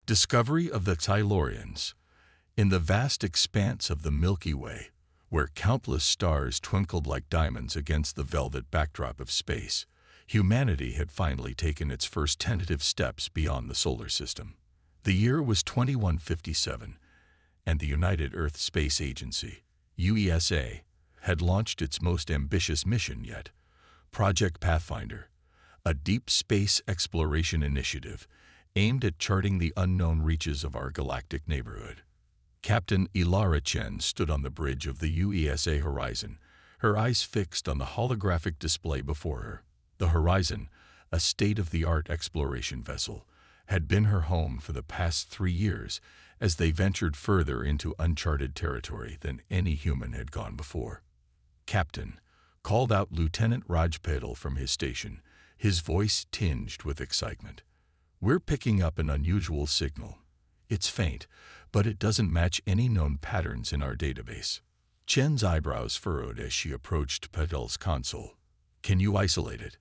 Discovery of the Silurians. In the vast expanse of the Milky Way, where countless stars twinkled like diamonds against the velvet backdrop of space, humanity had finally taken its first tentative steps beyond the solar system. The year was 2157, and the United Earth Space Agency, UESA, had launched its most ambitious mission yet, Project Pathfinder, a deep space exploration initiative aimed at charting the unknown reaches of our galactic neighborhood. Captain Ilara Chen stood on the bridge of the UESA Horizon, her eyes fixed on the holographic display before her. The Horizon, a state-of-the-art exploration vessel, had been her home for the past 3 years as they ventured further into uncharted territory than any human had gone before. "Captain," called out Lieutenant Rajpadal from his station, his voice tinged with excitement. "We're picking up an unusual signal. It's faint, but it doesn't match any known patterns in our database." Chen's eyebrows furrowed as she approached Patel's console. "Can you isolate it?"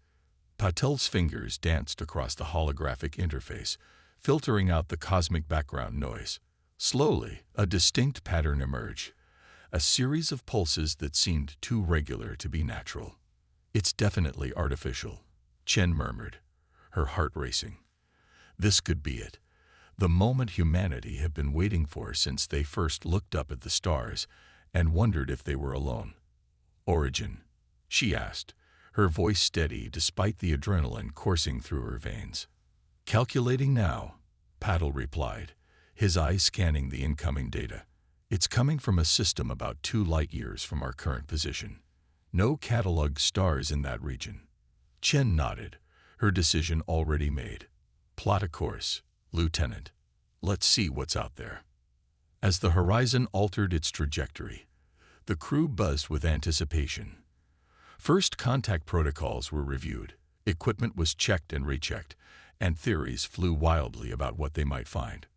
Patel's fingers danced across the holographic interface, filtering out the cosmic background noise. Slowly, a distinct pattern emerged, a series of pulses that seemed too regular to be natural. "It's definitely artificial," Chen murmured, her heart racing. This could be it, the moment humanity had been waiting for since they first looked up at the stars and wondered if they were alone. "Origin?" she asked, her voice steady despite the adrenaline coursing through her veins. "Calculating now," Patel replied, his eyes scanning the incoming data. "It's coming from a system about 2 light-years from our current position. No cataloged stars in that region." Chen nodded, her decision already made. "Plot a course, Lieutenant. Let's see what's out there." As the Horizon altered its trajectory, the crew buzzed with anticipation. First contact protocols were reviewed, equipment was checked and rechecked, and theories flew wildly about what they might find.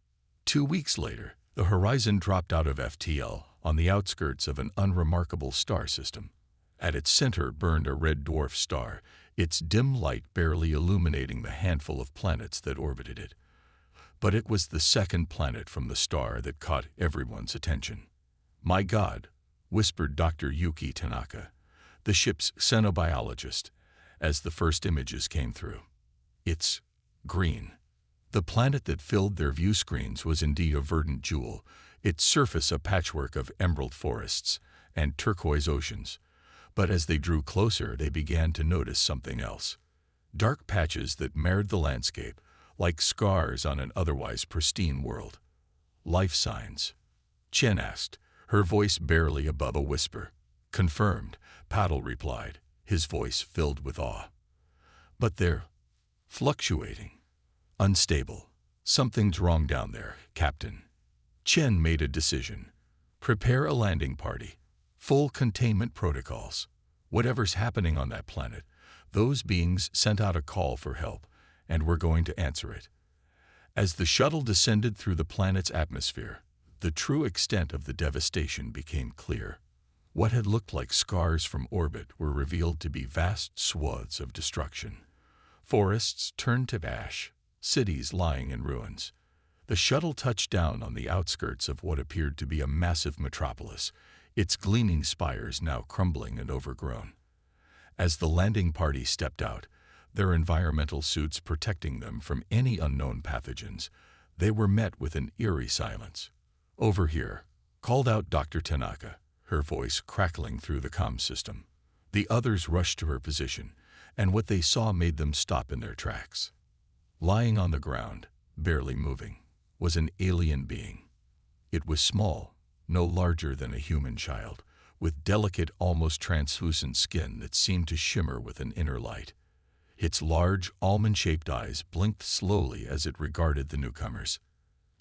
2 weeks later, the Horizon dropped out of FTL on the outskirts of an unremarkable star system. At its center burned a red dwarf star, its dim light barely illuminating the handful of planets that orbited it. But it was the second planet from the star that caught everyone's attention. "My God," whispered Dr. Yuki Tanaka, the ship's xenobiologist, as the first images came through. "It's green." The planet that filled their view screens was indeed a verdant jewel, its surface a patchwork of emerald forests and turquoise oceans. But as they drew closer, they began to notice something else. Dark patches that marred the landscape, like scars on an otherwise pristine world. "Life signs?" Chen asked, her voice barely above a whisper. "Confirmed," Patel replied, his voice filled with awe. "But they're fluctuating. Unstable. Something's wrong down there, Captain." Chen made a decision. "Prepare a landing party. Full containment protocols. Whatever's happening on that planet, those beings sent out a call for help, and we're going to answer it." As the shuttle descended through the planet's atmosphere, the true extent of the devastation became clear. What had looked like scars from orbit were revealed to be vast swaths of destruction. Forests turned to ash, cities lying in ruins. The shuttle touched down on the outskirts of what appeared to be a massive metropolis, its gleaming spires now crumbling and overgrown. As the landing party stepped out, their environmental suits protecting them from any unknown pathogens, they were met with an eerie silence. "Over here," called out Dr. Tanaka, her voice crackling through the comm system. The others rushed to her position, and what they saw made them stop in their tracks. Lying on the ground, barely moving, was an alien being. It was small, no larger than a human child, with delicate, almost translucent skin that seemed to shimmer with an inner light. Its large, almond-shaped eyes blinked slowly as it regarded the newcomers.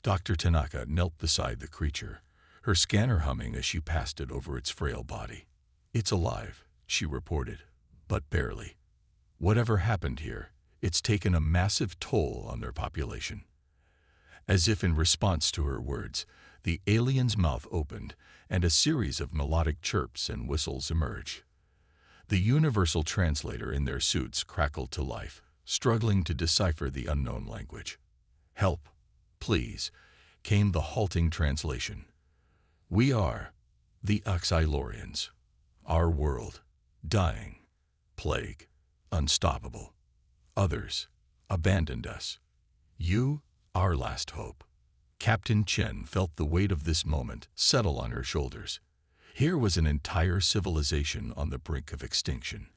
Dr. Tanaka knelt beside the creature, her scanner humming as she passed it over its frail body. "It's alive," she reported, "but barely. Whatever happened here, it's taken a massive toll on their population." As if in response to her words, the alien's mouth opened, and a series of melodic chirps and whistles emerged. The universal translator in their suits crackled to life, struggling to decipher the unknown language. "Help! please, came the halting translation. We are the Xylorians. Our world, dying. Plague, unstoppable. Others, abandoned us. You, our last hope. Captain Chen felt the weight of this moment settle on her shoulders. Here was an entire civilization on the brink of extinction,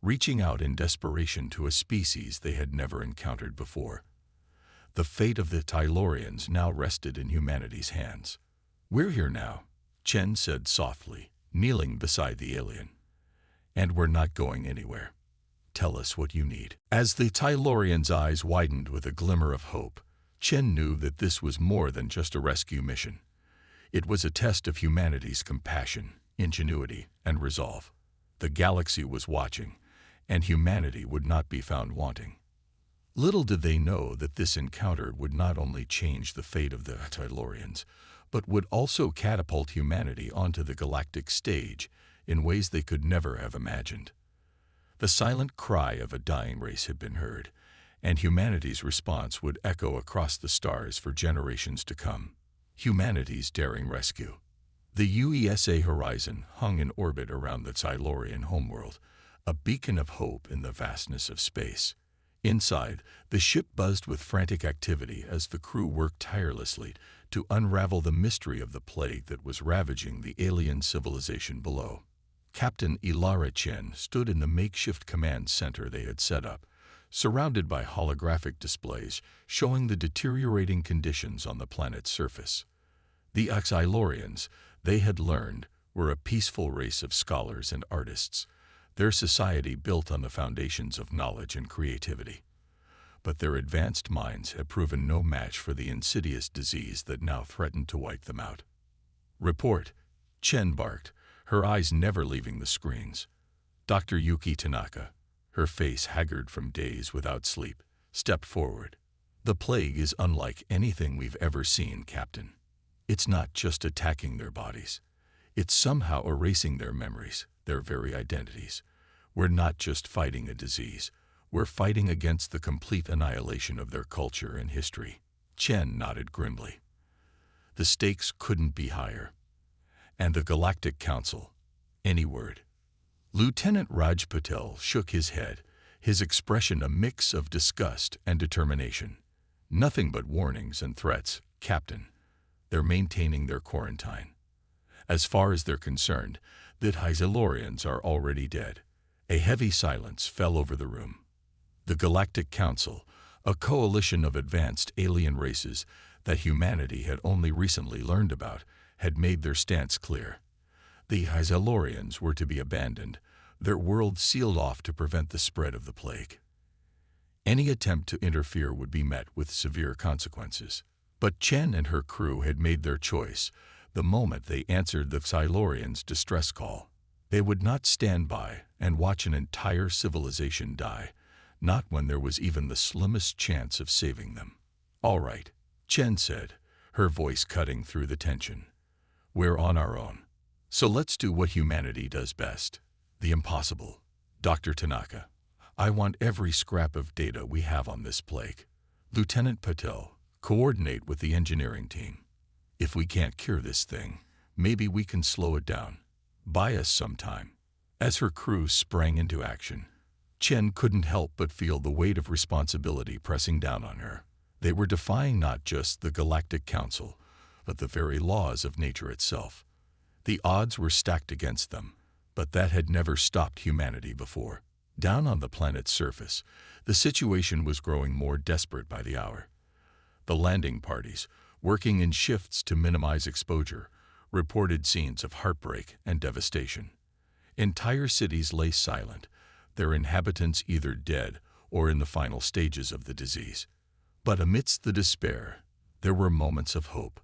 reaching out in desperation to a species they had never encountered before. The fate of the Tylorians now rested in humanity's hands. We're here now, Chen said softly, kneeling beside the alien. And we're not going anywhere. Tell us what you need. As the Tylorian's eyes widened with a glimmer of hope, Chen knew that this was more than just a rescue mission. It was a test of humanity's compassion, ingenuity, and resolve. The galaxy was watching, and humanity would not be found wanting. Little did they know that this encounter would not only change the fate of the Tylorians, but would also catapult humanity onto the galactic stage in ways they could never have imagined. The silent cry of a dying race had been heard, and humanity's response would echo across the stars for generations to come. Humanity's daring rescue. The UESA Horizon hung in orbit around the Tylorian homeworld, a beacon of hope in the vastness of space. Inside, the ship buzzed with frantic activity as the crew worked tirelessly to unravel the mystery of the plague that was ravaging the alien civilization below. Captain Ilara Chen stood in the makeshift command center they had set up, surrounded by holographic displays showing the deteriorating conditions on the planet's surface. The Xylorians, they had learned, were a peaceful race of scholars and artists, their society built on the foundations of knowledge and creativity. But their advanced minds had proven no match for the insidious disease that now threatened to wipe them out. Report, Chen barked, her eyes never leaving the screens. Dr. Yuki Tanaka, her face haggard from days without sleep, stepped forward. The plague is unlike anything we've ever seen, Captain. It's not just attacking their bodies. It's somehow erasing their memories, their very identities. We're not just fighting a disease. We're fighting against the complete annihilation of their culture and history. Chen nodded grimly. The stakes couldn't be higher. And the Galactic Council, any word? Lieutenant Raj Patel shook his head, his expression a mix of disgust and determination. Nothing but warnings and threats, Captain. They're maintaining their quarantine. As far as they're concerned, the Tylorians are already dead. A heavy silence fell over the room. The Galactic Council, a coalition of advanced alien races that humanity had only recently learned about, had made their stance clear. The Tylorians were to be abandoned, their world sealed off to prevent the spread of the plague. Any attempt to interfere would be met with severe consequences. But Chen and her crew had made their choice the moment they answered the Tylorians' distress call. They would not stand by and watch an entire civilization die, not when there was even the slimmest chance of saving them. All right, Chen said, her voice cutting through the tension. We're on our own. So let's do what humanity does best. The impossible. Dr. Tanaka, I want every scrap of data we have on this plague. Lieutenant Patel, coordinate with the engineering team. If we can't cure this thing, maybe we can slow it down. Buy us some time. As her crew sprang into action, Chen couldn't help but feel the weight of responsibility pressing down on her. They were defying not just the Galactic Council, but the very laws of nature itself. The odds were stacked against them, but that had never stopped humanity before. Down on the planet's surface, the situation was growing more desperate by the hour. The landing parties, working in shifts to minimize exposure, reported scenes of heartbreak and devastation. Entire cities lay silent, their inhabitants either dead or in the final stages of the disease. But amidst the despair, there were moments of hope.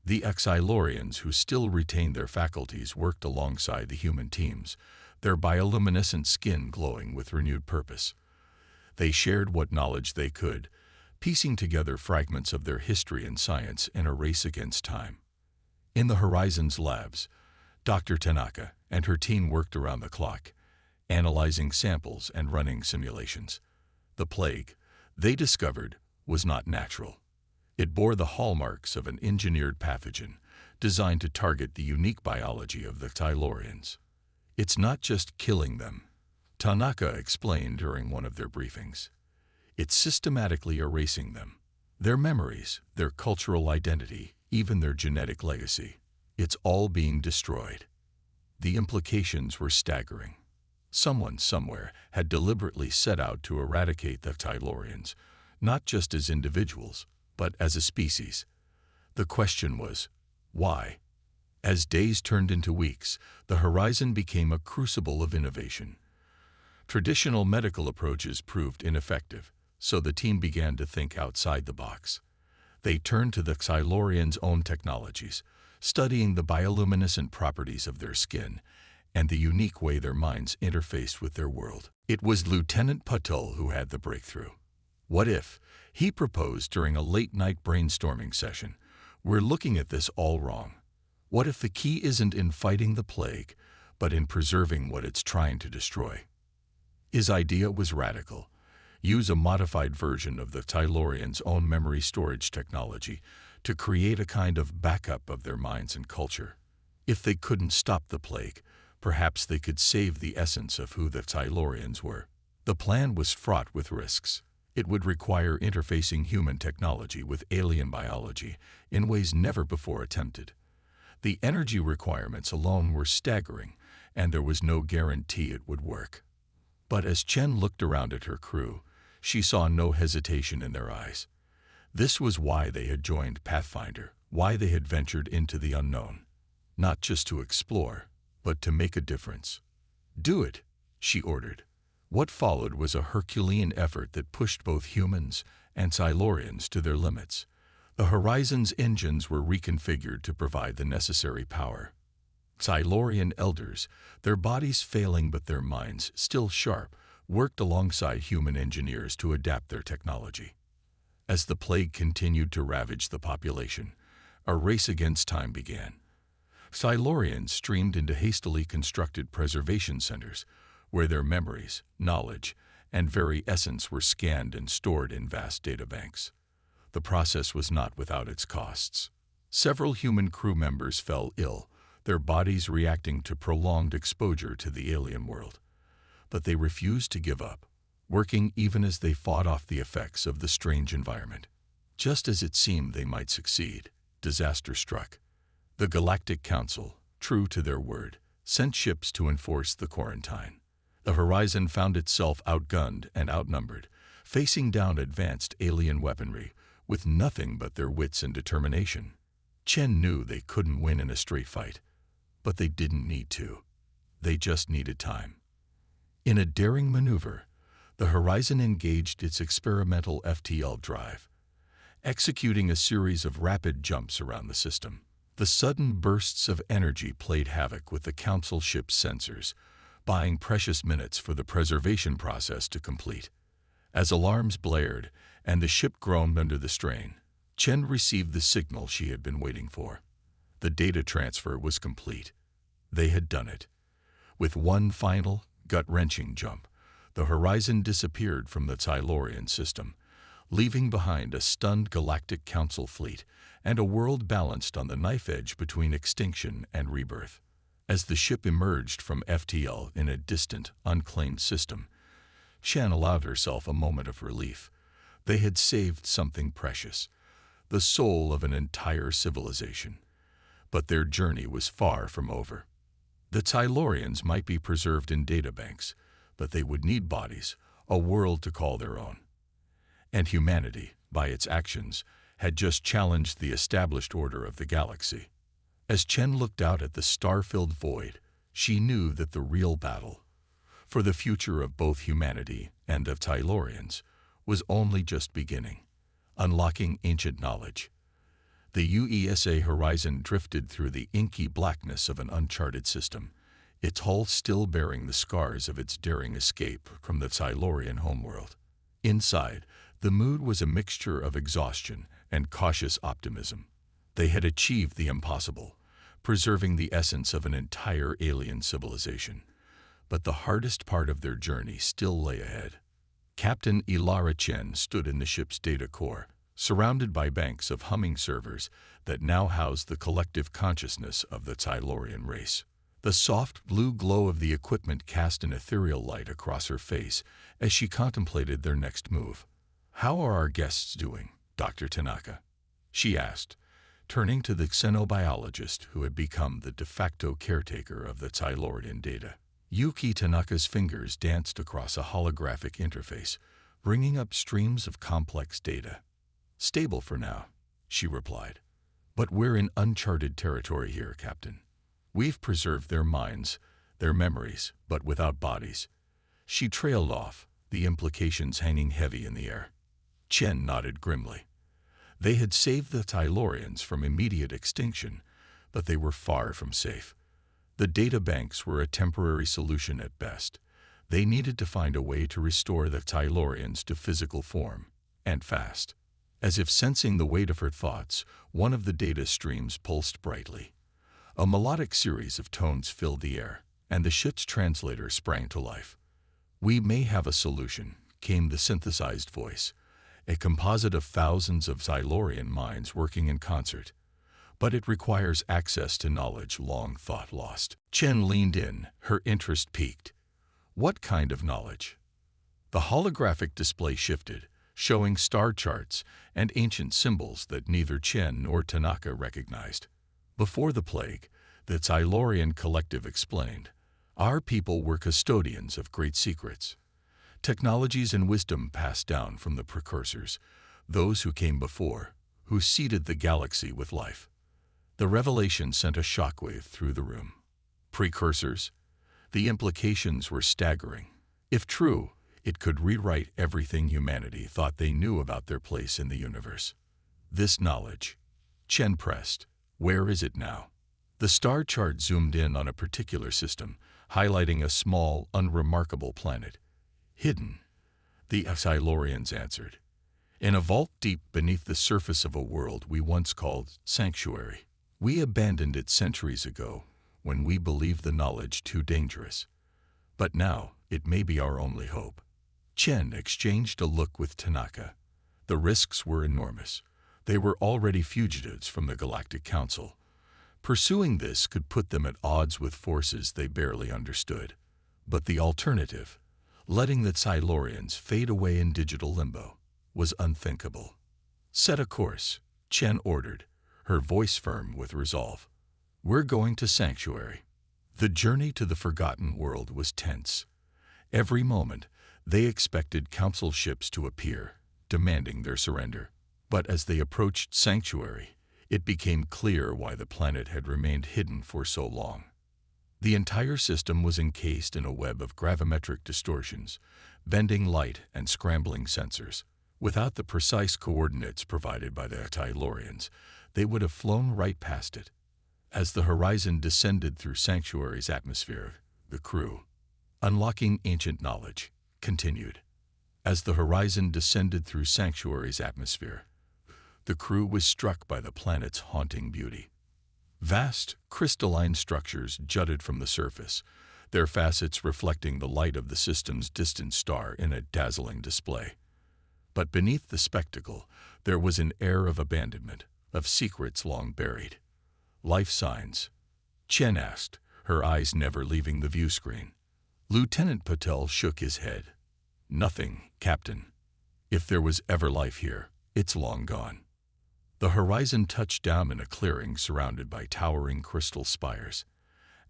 The Xylorians who still retained their faculties worked alongside the human teams, their bioluminescent skin glowing with renewed purpose. They shared what knowledge they could, piecing together fragments of their history and science in a race against time. In the Horizons labs, Dr. Tanaka and her team worked around the clock, analyzing samples and running simulations. The plague, they discovered, was not natural. It bore the hallmarks of an engineered pathogen designed to target the unique biology of the Tylorians. "It's not just killing them," Tanaka explained during one of their briefings. "It's systematically erasing them. Their memories, their cultural identity, even their genetic legacy. It's all being destroyed." The implications were staggering. Someone somewhere had deliberately set out to eradicate the Tylorians, not just as individuals, but as a species. The question was, why? As days turned into weeks, the horizon became a crucible of innovation. Traditional medical approaches proved ineffective, so the team began to think outside the box. They turned to the Tylorians' own technologies, studying the bioluminescent properties of their skin and the unique way their minds interfaced with their world. It was Lieutenant Patul who had the breakthrough. "What if," he proposed during a late-night brainstorming session, "we're looking at this all wrong? What if the key isn't in fighting the plague, but in preserving what it's trying to destroy?" His idea was radical. Use a modified version of the Tylorians' own memory storage technology to create a kind of backup of their minds and culture. If they couldn't stop the plague, perhaps they could save the essence of who the Tylorians were. The plan was fraught with risks. It would require interfacing human technology with alien biology in ways never before attempted. The energy requirements alone were staggering, and there was no guarantee it would work. But as Chen looked around at her crew, she saw no hesitation in their eyes. This was why they had joined Pathfinder, why they had ventured into the unknown. Not just to explore, but to make a difference. "Do it," she ordered. What followed was a Herculean effort that pushed both humans and Tylorians to their limits. The Horizon's engines were reconfigured to provide the necessary power. Tylorian elders, their bodies failing but their minds still sharp, worked alongside human engineers to adapt their technology. As the plague continued to ravage the population, a race against time began. Tylorians streamed into hastily constructed preservation centers, where their memories, knowledge, and very essence were scanned and stored in vast databanks. The process was not without its costs. Several human crew members fell ill, their bodies reacting to prolonged exposure to the alien world. But they refused to give up, working even as they fought off the effects of the strange environment. Just as it seemed they might succeed, disaster struck. The Galactic Council, true to their word, sent ships to enforce the quarantine. The Horizon found itself outgunned and outnumbered, facing down advanced alien weaponry with nothing but their wits and determination. Chen knew they couldn't win in a straight fight, but they didn't need to. They just needed time. In a daring maneuver, the Horizon engaged its experimental FTL drive, executing a series of rapid jumps around the system. The sudden bursts of energy played havoc with the Council ship's sensors, buying precious minutes for the preservation process to complete. As alarms blared and the ship groaned under the strain, Chen received the signal she had been waiting for. The data transfer was complete. They had done it. With one final, gut-wrenching jump, the Horizon disappeared from the Tylorian system, leaving behind a stunned Galactic Council fleet and a world balanced on the knife edge between extinction and rebirth. As the ship emerged from FTL in a distant, unclaimed system, Chen allowed herself a moment of relief. They had saved something precious, the soul of an entire civilization. But their journey was far from over. The Tylorians might be preserved in databanks, but they would need bodies, a world to call their own. And humanity, by its actions, had just challenged the established order of the galaxy. As Chen looked out at the star-filled void, she knew that the real battle, for the future of both humanity and of Tylorians, was only just beginning. Unlocking ancient knowledge. The UESA Horizon drifted through the inky blackness of an uncharted system, its hull still bearing the scars of its daring escape from the Tylorian homeworld. Inside, the mood was a mixture of exhaustion and cautious optimism. They had achieved the impossible, preserving the essence of an entire alien civilization. But the hardest part of their journey still lay ahead. Captain Ilara Chen stood in the ship's data core, surrounded by banks of humming servers that now housed the collective consciousness of the Tylorian race. The soft blue glow of the equipment cast an ethereal light across her face as she contemplated their next move. "How are our guests doing, Dr. Tanaka?" she asked, turning to the xenobiologist who had become the de facto caretaker of the Tylorian data. Yuki Tanaka's fingers danced across a holographic interface, bringing up streams of complex data. "Stable for now," she replied. "But we're in uncharted territory here, Captain. We've preserved their minds, their memories, but without bodies." She trailed off, the implications hanging heavy in the air. Chen nodded grimly. They had saved the Tylorians from immediate extinction, but they were far from safe. The data banks were a temporary solution at best. They needed to find a way to restore the Tylorians to physical form, and fast. As if sensing the weight of her thoughts, one of the data streams pulsed brightly. A melodic series of tones filled the air, and the ship's translator sprang to life. "We may have a solution," came the synthesized voice, a composite of thousands of Tylorian minds working in concert. "But it requires access to knowledge long thought lost." Chen leaned in, her interest piqued. "What kind of knowledge?" The holographic display shifted, showing star charts and ancient symbols that neither Chen nor Tanaka recognized. "Before the plague," the Tylorian collective explained, "our people were custodians of great secrets. Technologies and wisdom passed down from the precursors, those who came before, who seeded the galaxy with life." The revelation sent a shockwave through the room. Precursors? The implications were staggering. If true, it could rewrite everything humanity thought they knew about their place in the universe. "This knowledge," Chen pressed, "where is it now?" The star chart zoomed in on a particular system, highlighting a small, unremarkable planet. "Hidden," the Tylorians answered, "in a vault deep beneath the surface of a world we once called Sanctuary. We abandoned it centuries ago, when we believed the knowledge too dangerous. But now, it may be our only hope." Chen exchanged a look with Tanaka. The risks were enormous. They were already fugitives from the Galactic Council. Pursuing this could put them at odds with forces they barely understood. But the alternative, letting the Tylorians fade away in digital limbo, was unthinkable. "Set a course," Chen ordered, her voice firm with resolve. "We're going to Sanctuary." The journey to the forgotten world was tense. Every moment, they expected council ships to appear, demanding their surrender. But as they approached Sanctuary, it became clear why the planet had remained hidden for so long. The entire system was encased in a web of gravimetric distortions, bending light and scrambling sensors. Without the precise coordinates provided by the Tylorians, they would have flown right past it. As the horizon descended through Sanctuary's atmosphere, the crew, unlocking ancient knowledge, continued. As the horizon descended through Sanctuary's atmosphere, the crew was struck by the planet's haunting beauty. Vast, crystalline structures jutted from the surface, their facets reflecting the light of the system's distant star in a dazzling display. But beneath the spectacle, there was an air of abandonment, of secrets long buried. "Life signs?" Chen asked, her eyes never leaving the view screen. Lieutenant Patel shook his head. "Nothing, Captain. If there was ever life here, it's long gone." The horizon touched down in a clearing surrounded by towering crystal spires.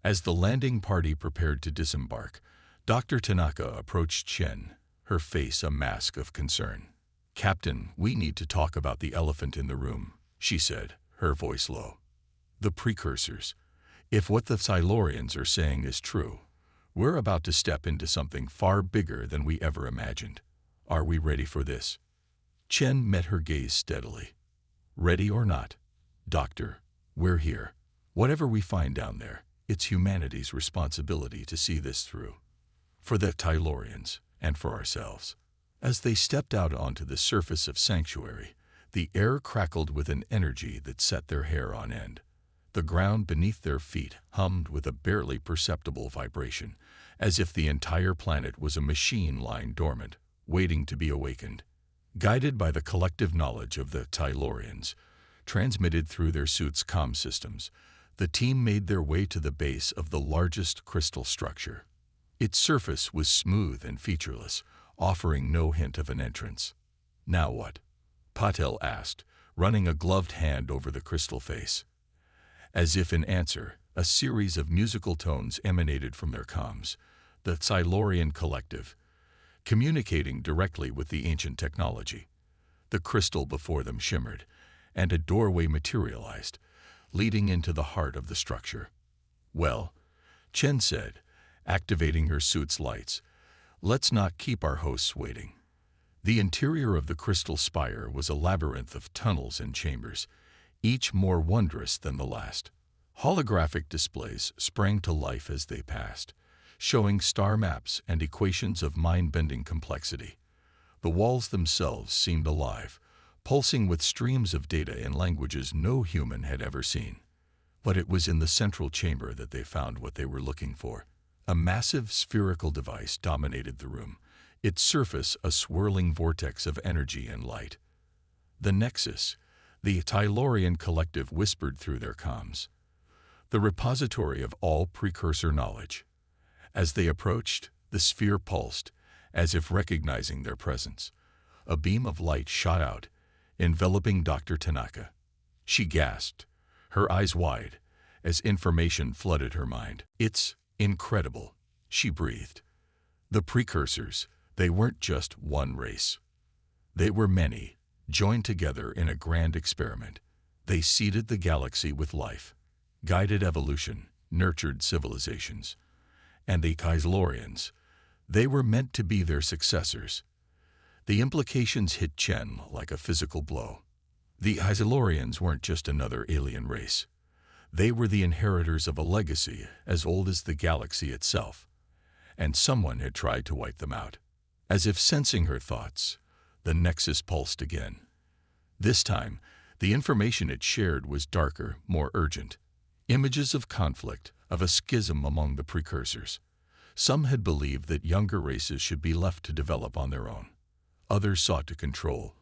As the landing party prepared to disembark, Dr. Tanaka approached Chen, her face a mask of concern. "Captain, we need to talk about the elephant in the room," she said, her voice low. "The precursors. If what the Tylorians are saying is true, we're about to step into something far bigger than we ever imagined. Are we ready for this?" Chen met her gaze steadily. "Ready or not, Doctor, we're here. Whatever we find down there, it's humanity's responsibility to see this through. For the Tylorians, and for ourselves." As they stepped out onto the surface of Sanctuary, the air crackled with an energy that set their hair on end. The ground beneath their feet hummed with a barely perceptible vibration, as if the entire planet was a machine lying dormant, waiting to be awakened. Guided by the collective knowledge of the Tylorians, transmitted through their suits' comm systems, the team made their way to the base of the largest crystal structure. Its surface was smooth and featureless, offering no hint of an entrance. "Now what?" Patel asked, running a gloved hand over the crystal face. As if in answer, a series of musical tones emanated from their comms, the Silurian collective, communicating directly with the ancient technology. The crystal before them shimmered, and a doorway materialized, leading into the heart of the structure. "Well," Chen said, activating her suit's lights, "let's not keep our hosts waiting." The interior of the crystal spire was a labyrinth of tunnels and chambers, each more wondrous than the last. Holographic displays sprang to life as they passed, showing star maps and equations of mind-bending complexity. The walls themselves seemed alive, pulsing with streams of data in languages no human had ever seen. But it was in the central chamber that they found what they were looking for. A massive spherical device dominated the room, its surface a swirling vortex of energy and light. "The Nexus," the Tylorian collective whispered through their comms. "The repository of all precursor knowledge." As they approached, the sphere pulsed, as if recognizing their presence. A beam of light shot out, enveloping Dr. Tanaka. She gasped, her eyes wide, as information flooded her mind. "It's incredible," she breathed. The precursors, they weren't just one race. They were many, joined together in a grand experiment. They seeded the galaxy with life, guided evolution, nurtured civilizations. And the Tylorians, they were meant to be their successors. The implications hit Chen like a physical blow. The Tylorians weren't just another alien race. They were the inheritors of a legacy as old as the galaxy itself. And someone had tried to wipe them out. As if sensing her thoughts, the Nexus pulsed again. This time, the information it shared was darker, more urgent. Images of conflict, of a schism among the precursors. Some had believed that younger races should be left to develop on their own. Others sought to control,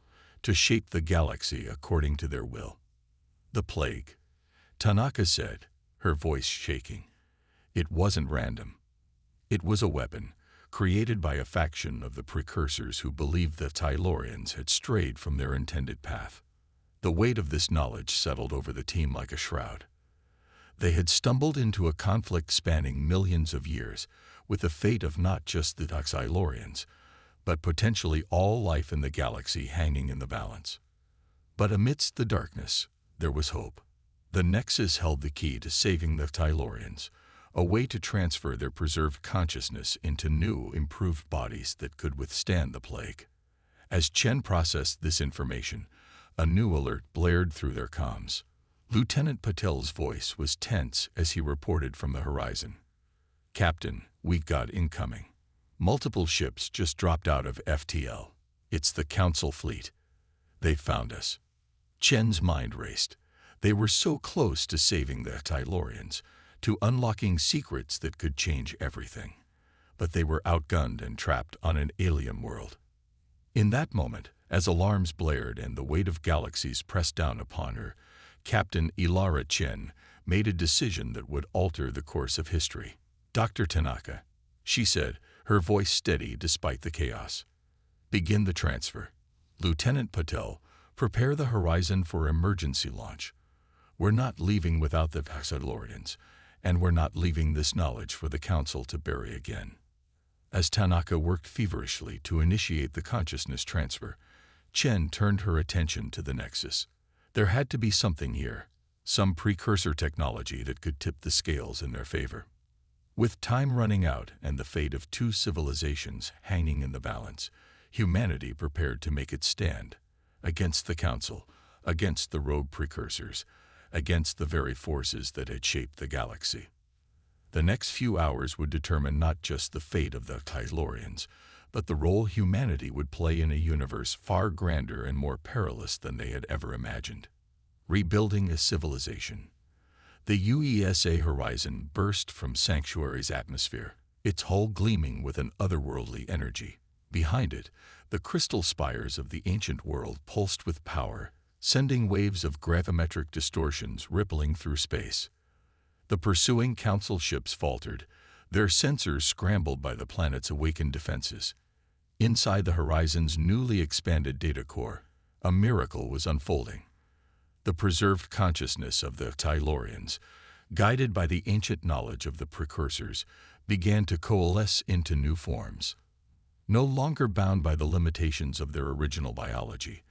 to shape the galaxy according to their will. "The plague," Tanaka said, her voice shaking. "It wasn't random. It was a weapon, created by a faction of the precursors who believed the Tylorians had strayed from their intended path." The weight of this knowledge settled over the team like a shroud. They had stumbled into a conflict spanning millions of years, with the fate of not just the Tylorians, but potentially all life in the galaxy hanging in the balance. But amidst the darkness, there was hope. The Nexus held the key to saving the Tylorians, a way to transfer their preserved consciousness into new, improved bodies that could withstand the plague. As Chen processed this information, a new alert blared through their comms. Lieutenant Patel's voice was tense as he reported from the horizon. "Captain, we got incoming. Multiple ships just dropped out of FTL. It's the Council fleet. They found us." Chen's mind raced. They were so close to saving the Tylorians, to unlocking secrets that could change everything. But they were outgunned and trapped on an alien world. In that moment, as alarms blared and the weight of galaxies pressed down upon her, Captain Ilara Chen made a decision that would alter the course of history. "Dr. Tanaka," she said, her voice steady despite the chaos. "Begin the transfer. Lieutenant Patel, prepare the horizon for emergency launch. We're not leaving without the Tylorians, and we're not leaving this knowledge for the Council to bury again." As Tanaka worked feverishly to initiate the consciousness transfer, Chen turned her attention to the Nexus. There had to be something here, some precursor technology that could tip the scales in their favor. With time running out and the fate of two civilizations hanging in the balance, humanity prepared to make its stand against the Council, against the rogue precursors, against the very forces that had shaped the galaxy. The next few hours would determine not just the fate of the Tylorians, but the role humanity would play in a universe far grander and more perilous than they had ever imagined. Rebuilding a civilization. The UESA horizon burst from Sanctuary's atmosphere, its hull gleaming with an otherworldly energy. Behind it, the crystal spires of the ancient world pulsed with power, sending waves of gravimetric distortions rippling through space. The pursuing council ships faltered, their sensors scrambled by the planet's awakened defenses. Inside the horizon's newly expanded data core, a miracle was unfolding. The preserved consciousness of the Silurians, guided by the ancient knowledge of the precursors, began to coalesce into new forms. No longer bound by the limitations of their original biology,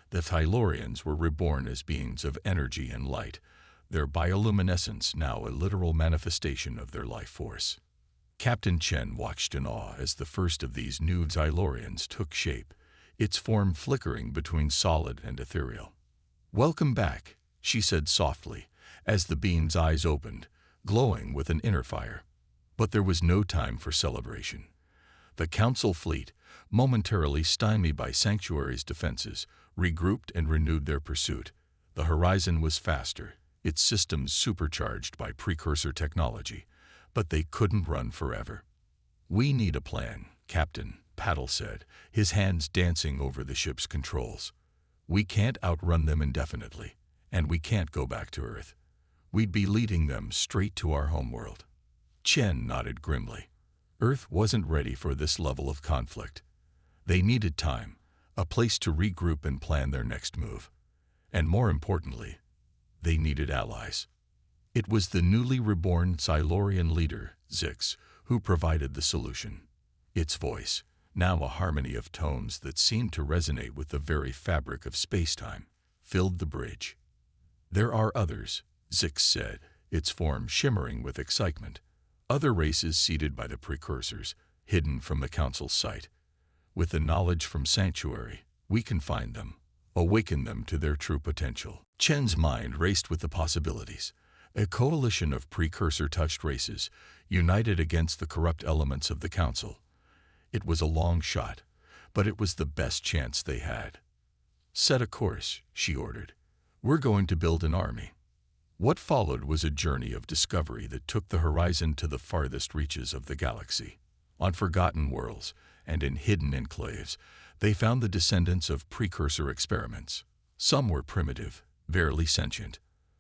the Silurians were reborn as beings of energy and light, their bioluminescence now a literal manifestation of their life force. Captain Chen watched in awe as the first of these new Silurians took shape, its form flickering between solid and ethereal. "Welcome back," she said softly, as the being's eyes opened, glowing with an inner fire. But there was no time for celebration. The Council fleet, momentarily stymied by Sanctuary's defenses, regrouped and renewed their pursuit. The horizon was faster, its systems supercharged by precursor technology, but they couldn't run forever. "We need a plan," Captain Paddle said, his hands dancing over the ship's controls. "We can't outrun them indefinitely, and we can't go back to Earth. We'd be leading them straight to our homeworld." Chen nodded grimly. Earth wasn't ready for this level of conflict. They needed time, a place to regroup and plan their next move. And more importantly, they needed allies. It was the newly reborn Silurian leader, Zix, who provided the solution. Its voice, now a harmony of tones that seemed to resonate with the very fabric of space-time, filled the bridge. "There are others," Zix said, its form shimmering with excitement. "Other races seeded by the precursors, hidden from the Council's sight. With the knowledge from Sanctuary, we can find them, awaken them to their true potential." Chen's mind raced with the possibilities. A coalition of precursor-touched races, united against the corrupt elements of the Council. It was a long shot, but it was the best chance they had. "Set a course," she ordered. "We're going to build an army." What followed was a journey of discovery that took the horizon to the farthest reaches of the galaxy. On forgotten worlds and in hidden enclaves, they found the descendants of precursor experiments. Some were primitive, barely sentient.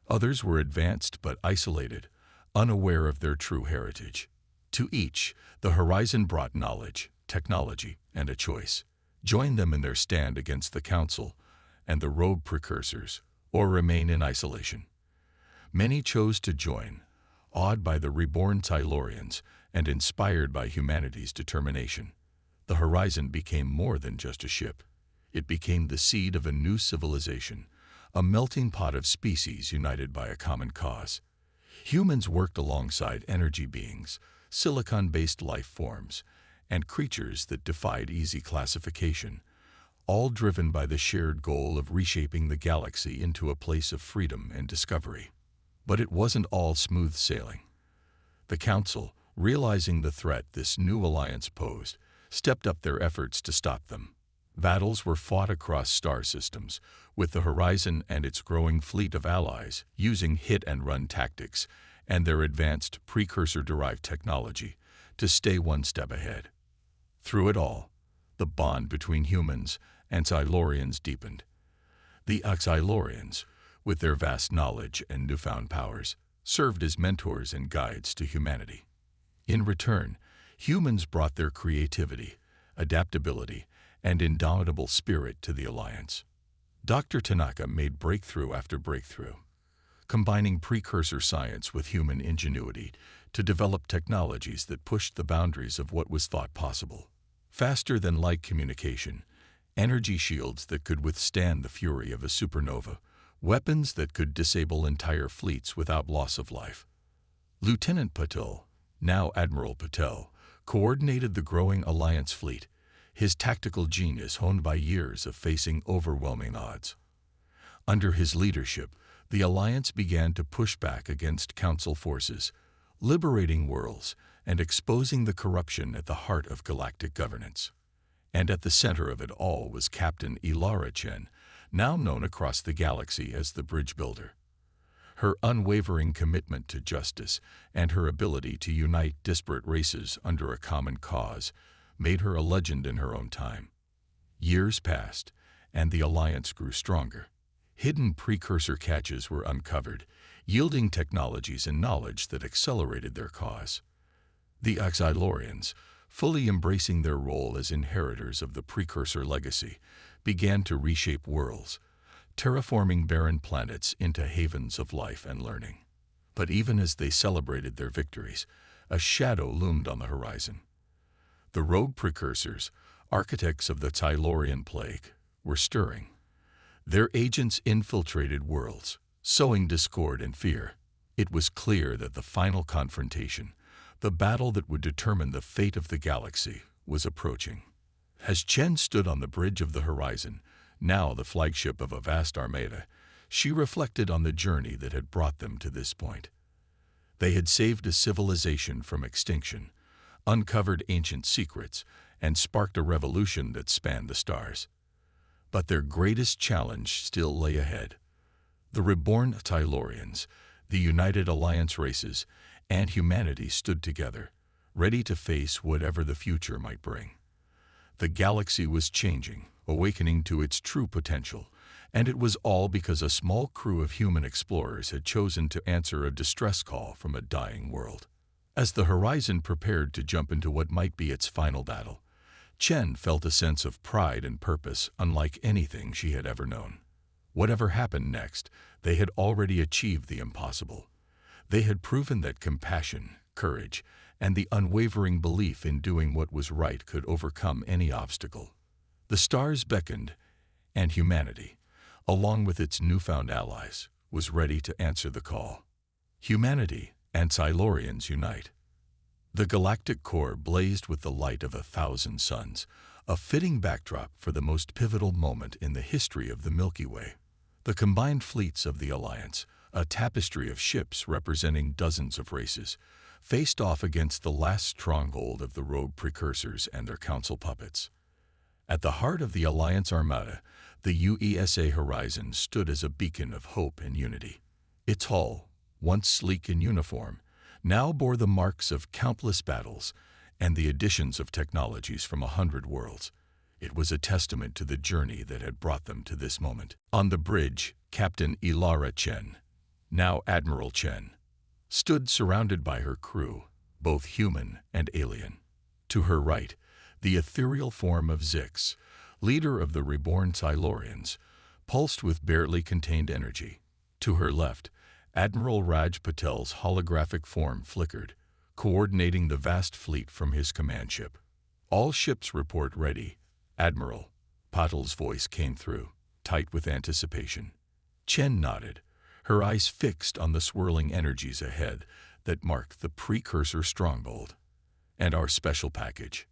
Others were advanced but isolated, unaware of their true heritage. To each, the horizon brought knowledge, technology, and a choice. Join them in their stand against the Council and the rogue precursors, or remain in isolation. Many chose to join, awed by the reborn Silurians and inspired by humanity's determination. The horizon became more than just a ship. It became the seed of a new civilization, a melting pot of species united by a common cause. Humans worked alongside energy beings, silicon-based life forms, and creatures that defied easy classification, all driven by the shared goal of reshaping the galaxy into a place of freedom and discovery. But it wasn't all smooth sailing. The Council, realizing the threat this new alliance posed, stepped up their efforts to stop them. Battles were fought across star systems, with the horizon and its growing fleet of allies using hit-and-run tactics and their advanced precursor-derived technology to stay one step ahead. Through it all, the bond between humans and Silurians deepened. The Silurians, with their vast knowledge and newfound powers, served as mentors and guides to humanity. In return, humans brought their creativity, adaptability, and indomitable spirit to the alliance. Dr. Tanaka made breakthrough after breakthrough, combining precursor science with human ingenuity to develop technologies that pushed the boundaries of what was thought possible. Faster-than-light communication, energy shields that could withstand the fury of a supernova, weapons that could disable entire fleets without loss of life. Lieutenant Patel, now Admiral Patel, coordinated the growing Alliance fleet, his tactical genius honed by years of facing overwhelming odds. Under his leadership, the Alliance began to push back against Council forces, liberating worlds and exposing the corruption at the heart of galactic governance. And at the center of it all was Captain Ilara Chen, now known across the galaxy as the Bridge Builder. Her unwavering commitment to justice and her ability to unite disparate races under a common cause made her a legend in her own time. Years passed, and the alliance grew stronger. Hidden precursor caches were uncovered, yielding technologies and knowledge that accelerated their cause. The Xylorians, fully embracing their role as inheritors of the precursor legacy, began to reshape worlds, terraforming barren planets into havens of life and learning. But even as they celebrated their victories, a shadow loomed on the horizon. The rogue precursors, architects of the Xylorian plague, were stirring. Their agents infiltrated worlds, sowing discord and fear. It was clear that the final confrontation, the battle that would determine the fate of the galaxy, was approaching. As Chen stood on the bridge of the horizon, now the flagship of a vast armada, she reflected on the journey that had brought them to this point. They had saved a civilization from extinction, uncovered ancient secrets, and sparked a revolution that spanned the stars. But their greatest challenge still lay ahead. The reborn Xylorians, the United Alliance races, and humanity stood together, ready to face whatever the future might bring. The galaxy was changing, awakening to its true potential, and it was all because a small crew of human explorers had chosen to answer a distress call from a dying world. As the horizon prepared to jump into what might be its final battle, Chen felt a sense of pride and purpose unlike anything she had ever known. Whatever happened next, they had already achieved the impossible. They had proven that compassion, courage, and the unwavering belief in doing what was right could overcome any obstacle. The stars beckoned, and humanity, along with its newfound allies, was ready to answer the call. Humanity and Xylorians unite. The galactic core blazed with the light of 1,000 suns, a fitting backdrop for the most pivotal moment in the history of the Milky Way. The combined fleets of the Alliance, a tapestry of ships representing dozens of races, faced off against the last stronghold of the rogue precursors and their council puppets. At the heart of the Alliance Armada, the UESA Horizon stood as a beacon of hope and unity. Its hull, once sleek and uniform, now bore the marks of countless battles and the additions of technologies from 100 worlds. It was a testament to the journey that had brought them to this moment. On the bridge, Captain Ilara Chen, now Admiral Chen, stood surrounded by her crew, both human and alien. To her right, the ethereal form of Zix, leader of the reborn Xylorians, pulsed with barely contained energy. To her left, Admiral Raj Patel's holographic form flickered, coordinating the vast fleet from his command ship. "All ships report ready, Admiral." Patel's voice came through, tight with anticipation. Chen nodded, her eyes fixed on the swirling energies ahead that marked the precursor stronghold. "And our special package."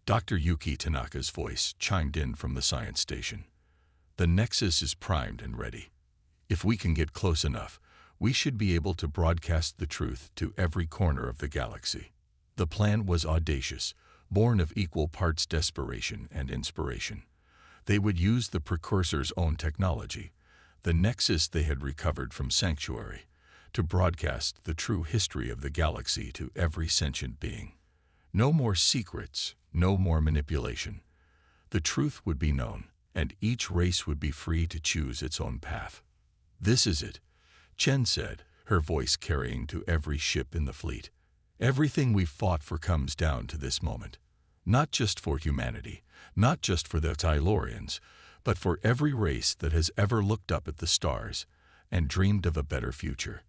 Dr. Yuki Tanaka's voice chimed in from the science station. "The Nexus is primed and ready. If we can get close enough, we should be able to broadcast the truth to every corner of the galaxy." The plan was audacious, born of equal parts desperation and inspiration. They would use the precursor's own technology, the Nexus they had recovered from Sanctuary, to broadcast the true history of the galaxy to every sentient being. No more secrets, no more manipulation. The truth would be known, and each race would be free to choose its own path. "This is it," Chen said, her voice carrying to every ship in the fleet. "Everything we've fought for comes down to this moment. Not just for humanity, not just for the Xylorians, but for every race that has ever looked up at the stars and dreamed of a better future."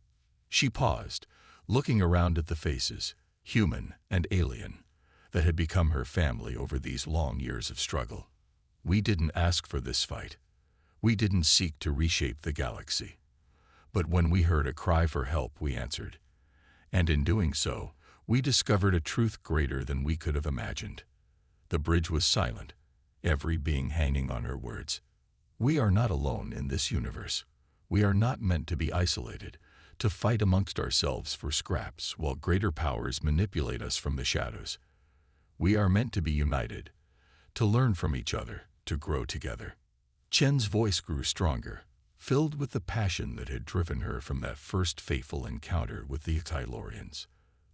She paused, looking around at the faces, human and alien, that had become her family over these long years of struggle. "We didn't ask for this fight. We didn't seek to reshape the galaxy. But when we heard a cry for help, we answered. And in doing so, we discovered a truth greater than we could have imagined." The bridge was silent, every being hanging on her words. "We are not alone in this universe. We are not meant to be isolated, to fight amongst ourselves for scraps while greater powers manipulate us from the shadows. We are meant to be united, to learn from each other, to grow together." Chen's voice grew stronger, filled with the passion that had driven her from that first fateful encounter with the Xylorians.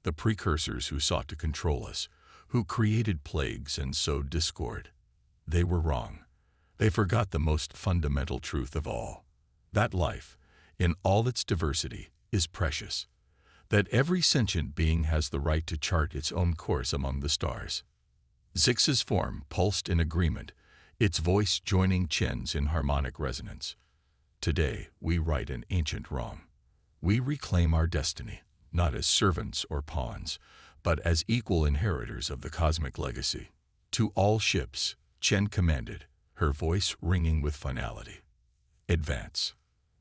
"The precursors who sought to control us, who created plagues and sowed discord. They were wrong. They forgot the most fundamental truth of all, that life, in all its diversity, is precious, that every sentient being has the right to chart its own course among the stars. Zix's form pulsed in agreement, its voice joining Chen's in harmonic resonance. Today, we right an ancient wrong. We reclaim our destiny, not as servants or pawns, but as equal inheritors of the cosmic legacy. To all ships, Chen commanded, her voice ringing with finality. Advance.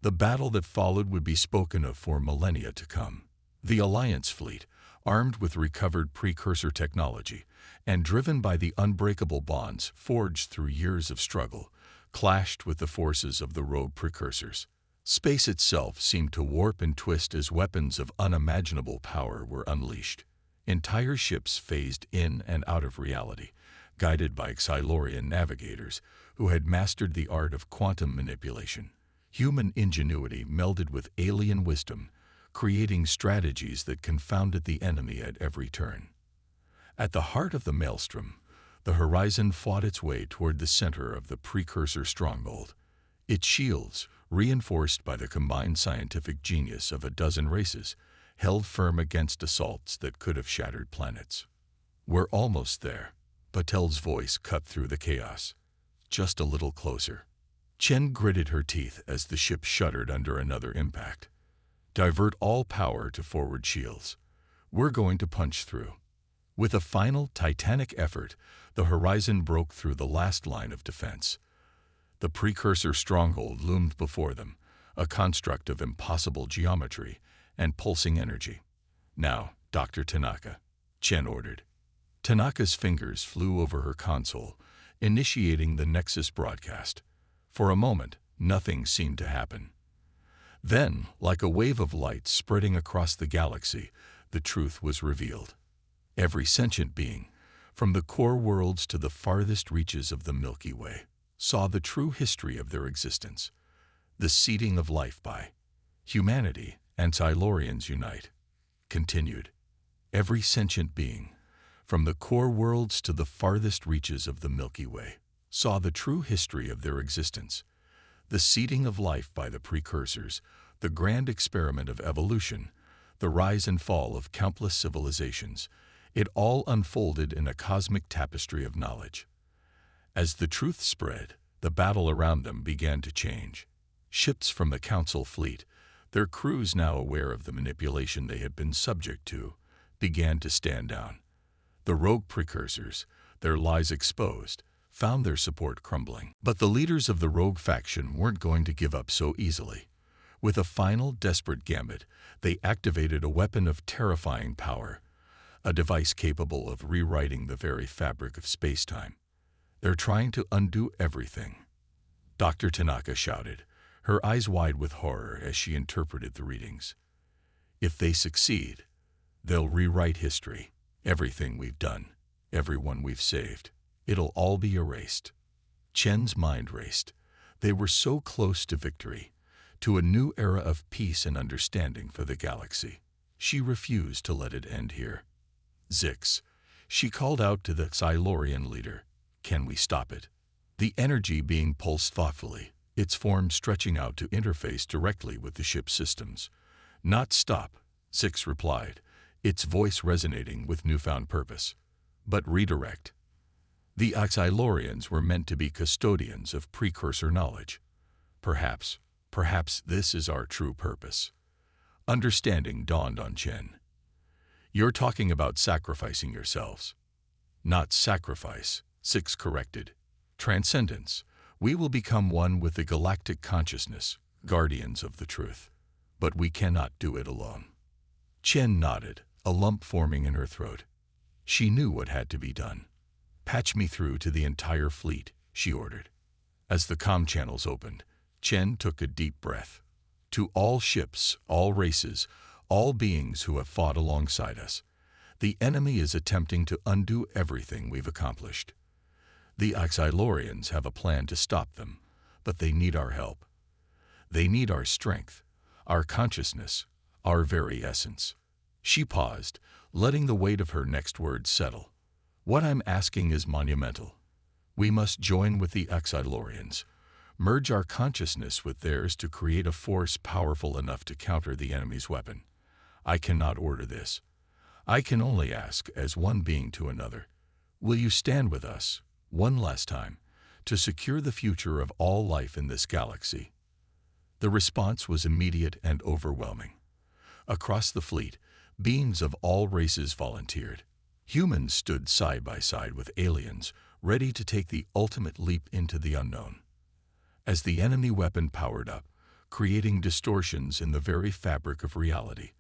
The battle that followed would be spoken of for millennia to come. The Alliance fleet, armed with recovered precursor technology and driven by the unbreakable bonds forged through years of struggle, clashed with the forces of the rogue precursors. Space itself seemed to warp and twist as weapons of unimaginable power were unleashed. Entire ships phased in and out of reality, guided by Xylorian navigators who had mastered the art of quantum manipulation. Human ingenuity melded with alien wisdom, creating strategies that confounded the enemy at every turn. At the heart of the maelstrom, the horizon fought its way toward the center of the precursor stronghold. Its shields, reinforced by the combined scientific genius of a dozen races, held firm against assaults that could have shattered planets. "We're almost there," Patel's voice cut through the chaos. "Just a little closer." Chen gritted her teeth as the ship shuddered under another impact. "Divert all power to forward shields. We're going to punch through." With a final titanic effort, the horizon broke through the last line of defense. The precursor stronghold loomed before them, a construct of impossible geometry and pulsing energy. "Now, Dr. Tanaka," Chen ordered. Tanaka's fingers flew over her console, initiating the Nexus broadcast. For a moment, nothing seemed to happen. Then, like a wave of light spreading across the galaxy, the truth was revealed. Every sentient being, from the core worlds to the farthest reaches of the Milky Way, saw the true history of their existence. The seeding of life by humanity and Silurians unite. Continued. Every sentient being, from the core worlds to the farthest reaches of the Milky Way, saw the true history of their existence. The seeding of life by the precursors, the grand experiment of evolution, the rise and fall of countless civilizations, it all unfolded in a cosmic tapestry of knowledge. As the truth spread, the battle around them began to change. Ships from the Council fleet, their crews now aware of the manipulation they had been subject to, began to stand down. The rogue precursors, their lies exposed, found their support crumbling. But the leaders of the rogue faction weren't going to give up so easily. With a final, desperate gambit, they activated a weapon of terrifying power, a device capable of rewriting the very fabric of space-time. "They're trying to undo everything," Dr. Tanaka shouted, her eyes wide with horror as she interpreted the readings. "If they succeed, they'll rewrite history. Everything we've done, everyone we've saved. It'll all be erased." Chen's mind raced. They were so close to victory, to a new era of peace and understanding for the galaxy. She refused to let it end here. "Zix," she called out to the Silurian leader, "can we stop it?" The energy being pulsed thoughtfully, its form stretching out to interface directly with the ship's systems. "Not stop," Zix replied, its voice resonating with newfound purpose, "but redirect." The Xylorians were meant to be custodians of precursor knowledge. Perhaps this is our true purpose. Understanding dawned on Chen. "You're talking about sacrificing yourselves." "Not sacrifice," Six corrected. "Transcendence. We will become one with the galactic consciousness, guardians of the truth. But we cannot do it alone." Chen nodded, a lump forming in her throat. She knew what had to be done. "Patch me through to the entire fleet," she ordered. As the comm channels opened, Chen took a deep breath. "To all ships, all races, all beings who have fought alongside us, the enemy is attempting to undo everything we've accomplished. The Xylorians have a plan to stop them, but they need our help. They need our strength, our consciousness, our very essence." She paused, letting the weight of her next words settle. What I'm asking is monumental. We must join with the Xylorians, merge our consciousness with theirs to create a force powerful enough to counter the enemy's weapon. I cannot order this. I can only ask, as one being to another, will you stand with us, one last time, to secure the future of all life in this galaxy? The response was immediate and overwhelming. Across the fleet, beings of all races volunteered. Humans stood side by side with aliens, ready to take the ultimate leap into the unknown. As the enemy weapon powered up, creating distortions in the very fabric of reality,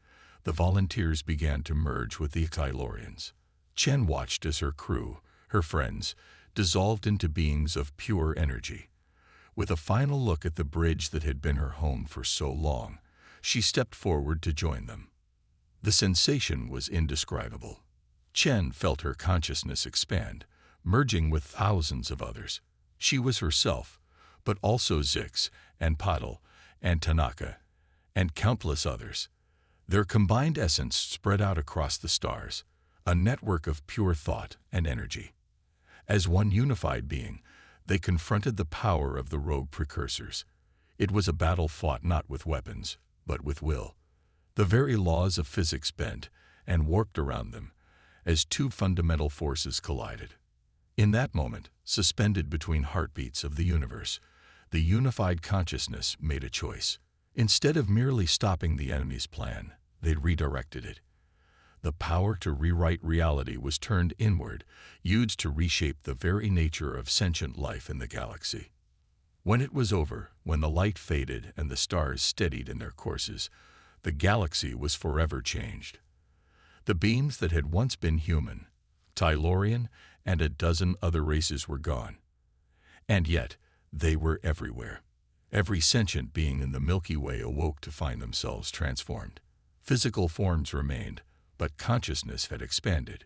the volunteers began to merge with the Xylorians. Chen watched as her crew, her friends, dissolved into beings of pure energy. With a final look at the bridge that had been her home for so long, she stepped forward to join them. The sensation was indescribable. Chen felt her consciousness expand, merging with thousands of others. She was herself, but also Zix and Paddle and Tanaka and countless others. Their combined essence spread out across the stars, a network of pure thought and energy. As one unified being, they confronted the power of the rogue precursors. It was a battle fought not with weapons, but with will. The very laws of physics bent and warped around them as two fundamental forces collided. In that moment, suspended between heartbeats of the universe, the unified consciousness made a choice. Instead of merely stopping the enemy's plan, they redirected it. The power to rewrite reality was turned inward, used to reshape the very nature of sentient life in the galaxy. When it was over, when the light faded and the stars steadied in their courses, the galaxy was forever changed. The beings that had once been human, Tylorian, and a dozen other races were gone. And yet, they were everywhere. Every sentient being in the Milky Way awoke to find themselves transformed. Physical forms remained, but consciousness had expanded.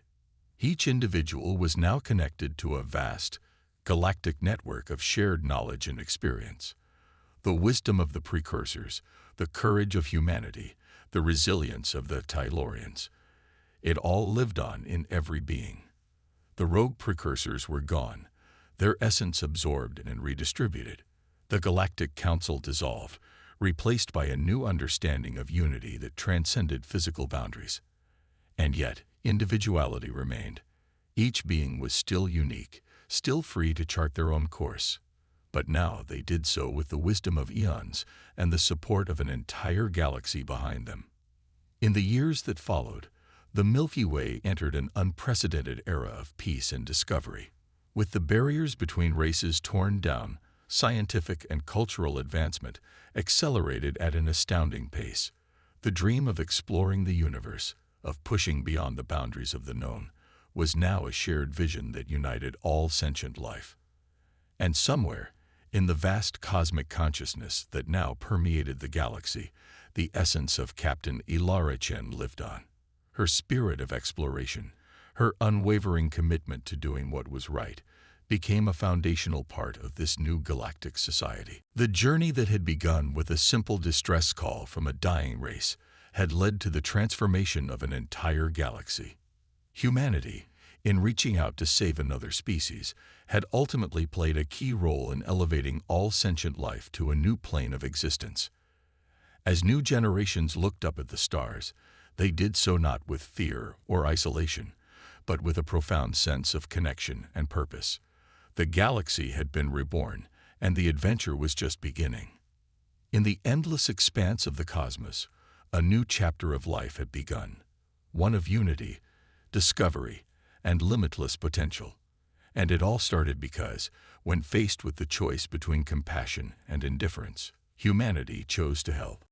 Each individual was now connected to a vast, galactic network of shared knowledge and experience. The wisdom of the precursors, the courage of humanity, the resilience of the Tylorians, it all lived on in every being. The rogue precursors were gone, their essence absorbed and redistributed. The Galactic Council dissolved, replaced by a new understanding of unity that transcended physical boundaries. And yet, individuality remained. Each being was still unique, still free to chart their own course. But now they did so with the wisdom of eons and the support of an entire galaxy behind them. In the years that followed, the Milky Way entered an unprecedented era of peace and discovery. With the barriers between races torn down, scientific and cultural advancement accelerated at an astounding pace. The dream of exploring the universe, of pushing beyond the boundaries of the known, was now a shared vision that united all sentient life. And somewhere, in the vast cosmic consciousness that now permeated the galaxy, the essence of Captain Ilara Chen lived on. Her spirit of exploration, her unwavering commitment to doing what was right, became a foundational part of this new galactic society. The journey that had begun with a simple distress call from a dying race had led to the transformation of an entire galaxy. Humanity, in reaching out to save another species, had ultimately played a key role in elevating all sentient life to a new plane of existence. As new generations looked up at the stars, they did so not with fear or isolation, but with a profound sense of connection and purpose. The galaxy had been reborn, and the adventure was just beginning. In the endless expanse of the cosmos, a new chapter of life had begun, one of unity, discovery, and limitless potential. And it all started because, when faced with the choice between compassion and indifference, humanity chose to help.